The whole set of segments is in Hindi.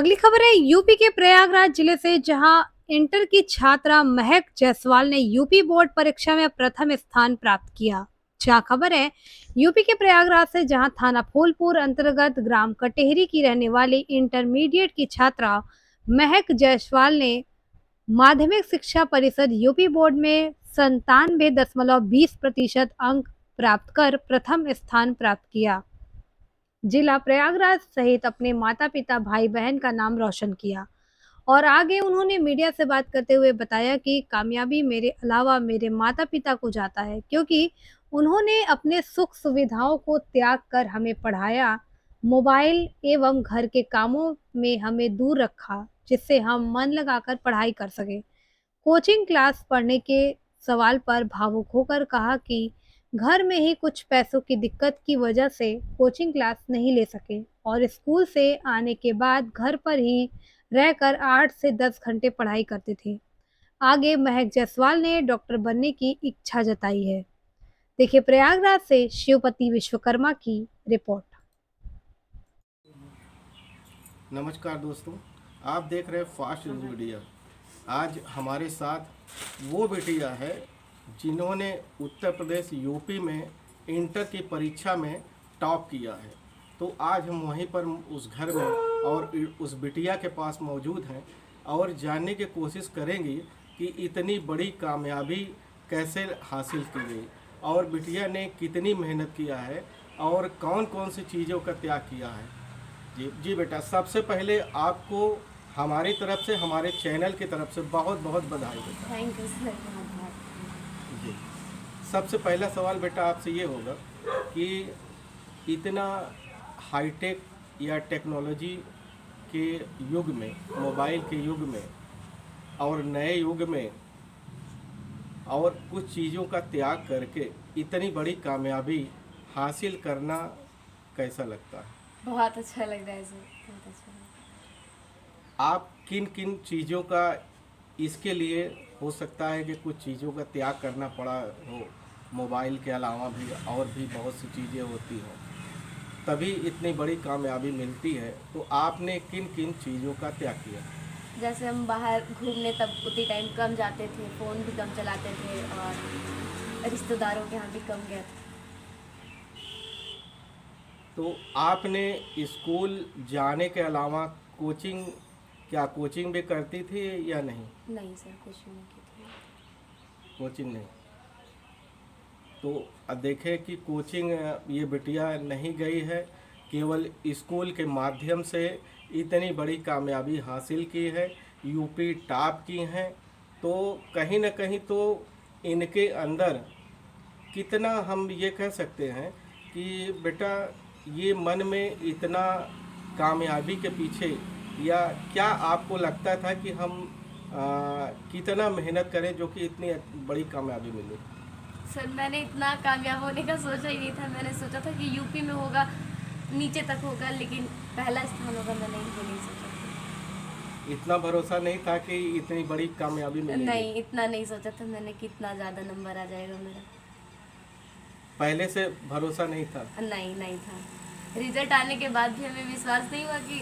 अगली खबर है यूपी के प्रयागराज जिले से, जहां इंटर की छात्रा महक जायसवाल ने यूपी बोर्ड परीक्षा में प्रथम स्थान प्राप्त किया। जहां खबर है यूपी के प्रयागराज से, जहां थाना फूलपुर अंतर्गत ग्राम कटेहरी की रहने वाली इंटरमीडिएट की छात्रा महक जायसवाल ने माध्यमिक शिक्षा परिषद यूपी बोर्ड में 97.20% अंक प्राप्त कर प्रथम स्थान प्राप्त किया। जिला प्रयागराज सहित अपने माता पिता भाई बहन का नाम रोशन किया। और आगे उन्होंने मीडिया से बात करते हुए बताया कि कामयाबी मेरे अलावा मेरे माता पिता को जाता है, क्योंकि उन्होंने अपने सुख सुविधाओं को त्याग कर हमें पढ़ाया, मोबाइल एवं घर के कामों में हमें दूर रखा, जिससे हम मन लगाकर पढ़ाई कर सके। कोचिंग क्लास पढ़ने के सवाल पर भावुक होकर कहा कि घर में ही कुछ पैसों की दिक्कत की वजह से कोचिंग क्लास नहीं ले सके और स्कूल से आने के बाद घर पर ही रहकर 8 से 10 घंटे पढ़ाई करते थे। आगे महक जायसवाल ने डॉक्टर बनने की इच्छा जताई है। देखिए प्रयागराज से शिवपति विश्वकर्मा की रिपोर्ट। नमस्कार दोस्तों, आप देख रहे हैं फास्ट न्यूज़ मीडिया। आज हमारे साथ वो बेटियां है जिन्होंने उत्तर प्रदेश यूपी में इंटर की परीक्षा में टॉप किया है। तो आज हम वहीं पर उस घर में और उस बिटिया के पास मौजूद हैं और जानने की कोशिश करेंगे कि इतनी बड़ी कामयाबी कैसे हासिल की गई और बिटिया ने कितनी मेहनत किया है और कौन कौन सी चीज़ों का त्याग किया है। जी जी बेटा, सबसे पहले आपको हमारी तरफ से, हमारे चैनल की तरफ से बहुत बहुत बधाई बेटा। थैंक यू सर, बहुत बहुत। जी, सबसे पहला सवाल बेटा आपसे ये होगा कि इतना हाईटेक या टेक्नोलॉजी के युग में, मोबाइल के युग में और नए युग में और कुछ चीज़ों का त्याग करके इतनी बड़ी कामयाबी हासिल करना कैसा लगता है? बहुत अच्छा लग रहा है सर, बहुत अच्छा लग आप किन किन चीज़ों का, इसके लिए हो सकता है कि कुछ चीज़ों का त्याग करना पड़ा हो, मोबाइल के अलावा भी और भी बहुत सी चीज़ें होती हों, तभी इतनी बड़ी कामयाबी मिलती है। तो आपने किन किन चीज़ों का त्याग किया? रहा। जैसे हम बाहर घूमने तब उतनी टाइम कम जाते थे, फ़ोन भी कम चलाते थे और रिश्तेदारों के यहाँ भी कम गए थे। तो आपने स्कूल जाने के अलावा कोचिंग, क्या कोचिंग भी करती थी या नहीं? नहीं सर, कुछ भी नहीं की थी। कोचिंग नहीं। तो देखें कि कोचिंग ये बिटिया नहीं गई है, केवल स्कूल के माध्यम से इतनी बड़ी कामयाबी हासिल की है, यूपी टॉप की हैं। तो कहीं ना कहीं तो इनके अंदर कितना, हम ये कह सकते हैं कि बेटा ये मन में इतना कामयाबी के पीछे, या क्या आपको लगता था कि हम कितना मेहनत करें जो कि इतनी बड़ी कामयाबी मिले? सर मैंने इतना कामयाब होने का सोचा ही नहीं था। मैंने सोचा था कि यूपी में होगा, नीचे तक होगा, लेकिन पहला स्थान होगा, मैंने ये नहीं सोचा था। इतना भरोसा नहीं था कि इतनी बड़ी कामयाबी मिलेगी? नहीं, इतना नहीं सोचा था मैंने कि इतना ज़्यादा नंबर आ जाएगा मेरा। पहले से भरोसा नहीं था? नहीं, नहीं था। रिजल्ट आने के बाद भी हमें विश्वास नहीं हुआ कि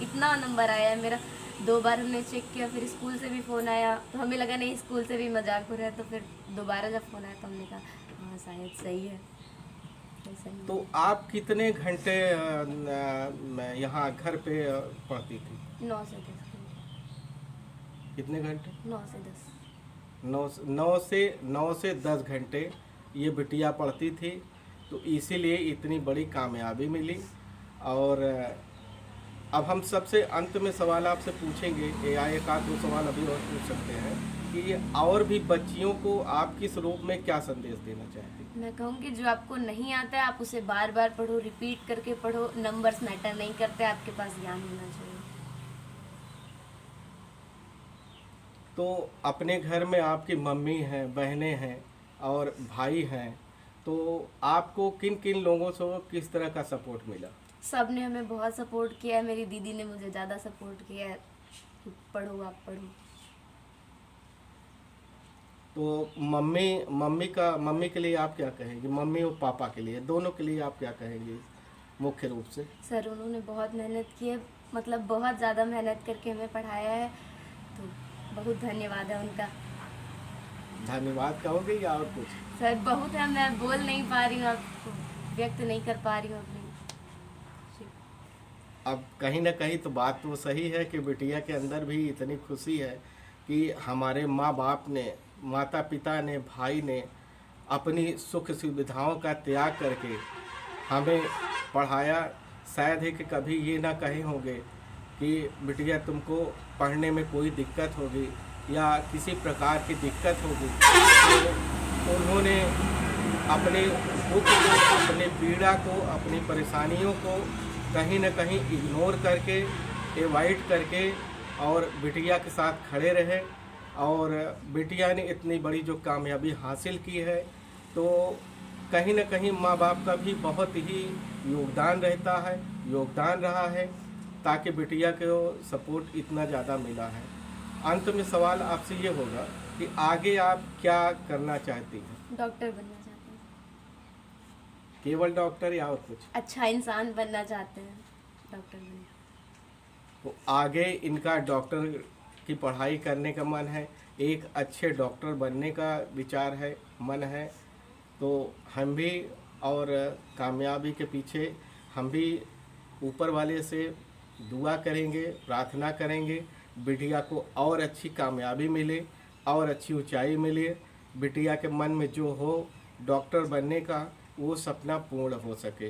इतना नंबर आया है मेरा। 2 बार हमने चेक किया, फिर स्कूल से भी फ़ोन आया तो हमें लगा नहीं स्कूल से भी मजाक हो रहा है, तो फिर दोबारा जब फ़ोन आया तो हमने कहा हाँ शायद सही है, तो सही है। तो आप कितने घंटे यहाँ घर पे पढ़ती थी? 9 से 10 घंटे। कितने घंटे? 9 से 10। 9 से 10 घंटे ये बिटिया पढ़ती थी। तो इसीलिए इतनी बड़ी कामयाबी मिली। और अब हम सबसे अंत में सवाल आपसे पूछेंगे, या एक आध दो सवाल अभी और पूछ सकते हैं कि और भी बच्चियों को आप किस रूप में क्या संदेश देना चाहते हैं? मैं कहूँगी जो आपको नहीं आता है आप उसे बार बार पढ़ो, रिपीट करके पढ़ो। नंबर्स मैटर नहीं करते, आपके पास ज्ञान होना चाहिए। तो अपने घर में आपकी मम्मी हैं, बहनें हैं और भाई हैं, तो आपको किन किन लोगों से किस तरह का सपोर्ट मिला? सब ने हमें बहुत सपोर्ट किया है। मेरी दीदी ने मुझे ज़्यादा सपोर्ट किया है कि पढ़ो, आप पढ़ो। तो मम्मी के लिए आप क्या कहेंगे? मम्मी और पापा के लिए, दोनों के लिए आप क्या कहेंगे मुख्य रूप से? सर उन्होंने बहुत मेहनत की है, मतलब बहुत ज़्यादा मेहनत करके हमें पढ़ाया है, तो बहुत धन्यवाद है उनका। धन्यवाद कहोगे या और कुछ? सर बहुत है, मैं बोल नहीं पा रही हूँ, आपको व्यक्त नहीं कर पा रही हूँ अपनी। अब कहीं ना कहीं तो बात तो सही है कि बिटिया के अंदर भी इतनी खुशी है कि हमारे माँ बाप ने, माता पिता ने, भाई ने अपनी सुख सुविधाओं का त्याग करके हमें पढ़ाया। शायद है कि कभी ये ना कहे होंगे कि बिटिया तुमको पढ़ने में कोई दिक्कत होगी या किसी प्रकार की दिक्कत होगी, तो उन्होंने अपने दुख को, अपने पीड़ा को, अपनी परेशानियों को कहीं न कहीं इग्नोर करके, एवॉइड करके और बिटिया के साथ खड़े रहे। और बिटिया ने इतनी बड़ी जो कामयाबी हासिल की है, तो कहीं न कहीं माँ बाप का भी बहुत ही योगदान रहता है, योगदान रहा है, ताकि बिटिया को सपोर्ट इतना ज़्यादा मिला है। अंत में सवाल आपसे ये होगा कि आगे आप क्या करना चाहती हैं? डॉक्टर बनना चाहते हैं, केवल डॉक्टर या और कुछ? अच्छा इंसान बनना चाहते हैं, डॉक्टर बनना। तो आगे इनका डॉक्टर की पढ़ाई करने का मन है, एक अच्छे डॉक्टर बनने का विचार है, मन है। तो हम भी और कामयाबी के पीछे हम भी ऊपर वाले से दुआ करेंगे, प्रार्थना करेंगे, बिटिया को और अच्छी कामयाबी मिले और अच्छी ऊंचाई मिले। बिटिया के मन में जो हो डॉक्टर बनने का, वो सपना पूर्ण हो सके।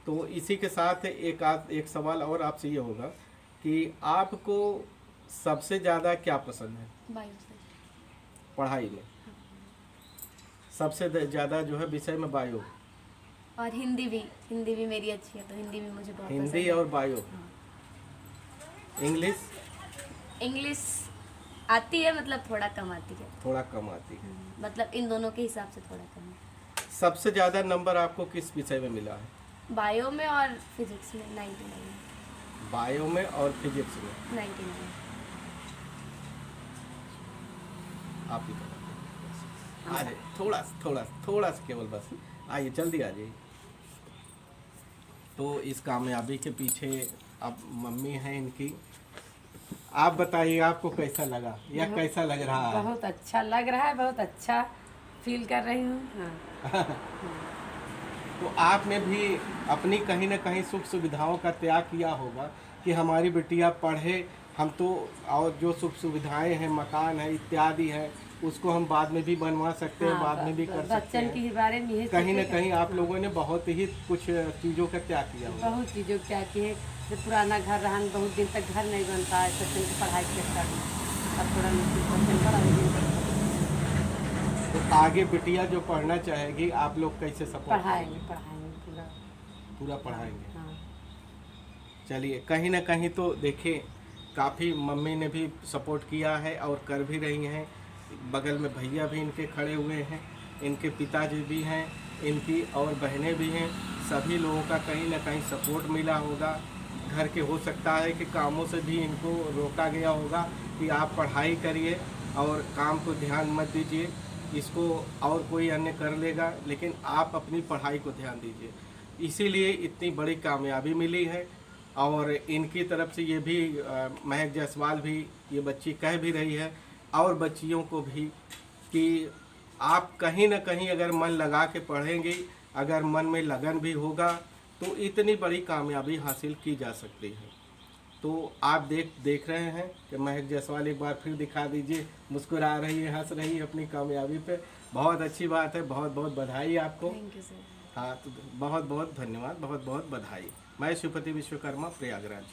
तो इसी के साथ एक सवाल और आपसे ये होगा कि आपको सबसे ज़्यादा क्या पसंद है बायो से। पढ़ाई में? सबसे ज़्यादा जो है विषय में बायो, और हिंदी भी मेरी अच्छी है, तो हिंदी भी मुझे बहुत पसंद हिंदी है। और बायो। इंग्लिश इंग्लिश आती है, मतलब थोड़ा कम आती है, थोड़ा कम आती है। मतलब इन दोनों के हिसाब से थोड़ा कम है। सबसे ज़्यादा नंबर आपको किस विषय में मिला है? बायो में और फिजिक्स में 99। बायो में और फिजिक्स में 99। आप ही करें। आ जाइए, थोड़ा सा केवल बस आइए, जल्दी आ जाइए। तो इस कामयाबी के पीछे अब मम्मी हैं इनकी। आप बताइए आपको कैसा लगा या कैसा लग रहा है? बहुत अच्छा लग रहा है, बहुत अच्छा फील कर रही हूँ। हाँ। तो आपने भी अपनी कहीं ना कहीं सुख सुविधाओं का त्याग किया होगा कि हमारी बिटिया पढ़े। हम तो और जो सुख सुविधाएं हैं, मकान है इत्यादि है, उसको हम बाद में भी बनवा सकते हैं, बाद में भी कर सकते बच्चन हैं। के बारे में यही कहीं न सोचे कहीं आप लोगों ने बहुत ही कुछ चीज़ों का त्याग किया होगा। बहुत चीज़ों क्या किए। जब पुराना घर रहा, बहुत दिन तक घर नहीं बनता है, बच्चन की पढ़ाई के चक्कर में अब थोड़ा बच्चन बड़ा दिन तक तो आगे बिटिया जो पढ़ना चाहेगी, आप लोग कैसे सपोर्ट पढ़ाएंगे पूरा। पूरा पढ़ाएंगे? हाँ। चलिए, कहीं ना कहीं तो देखिए काफ़ी मम्मी ने भी सपोर्ट किया है और कर भी रही हैं। बगल में भैया भी इनके खड़े हुए हैं, इनके पिताजी भी हैं, इनकी और बहनें भी हैं। सभी लोगों का कहीं ना कहीं सपोर्ट मिला होगा। घर के हो सकता है कि कामों से भी इनको रोका गया होगा कि आप पढ़ाई करिए और काम को ध्यान मत दीजिए, इसको और कोई अन्य कर लेगा, लेकिन आप अपनी पढ़ाई को ध्यान दीजिए। इसीलिए इतनी बड़ी कामयाबी मिली है। और इनकी तरफ से ये भी महक जायसवाल भी ये बच्ची कह भी रही है और बच्चियों को भी कि आप कहीं ना कहीं अगर मन लगा के पढ़ेंगे, अगर मन में लगन भी होगा, तो इतनी बड़ी कामयाबी हासिल की जा सकती है। तो आप देख रहे हैं कि महक जायसवाल एक बार फिर दिखा दीजिए, मुस्कुरा रही है, हंस रही है अपनी कामयाबी पे। बहुत अच्छी बात है, बहुत बहुत बधाई आपको। Thank you sir. हाँ, तो बहुत बहुत धन्यवाद, बहुत बहुत बधाई। मैं शिवपति विश्वकर्मा, प्रयागराज।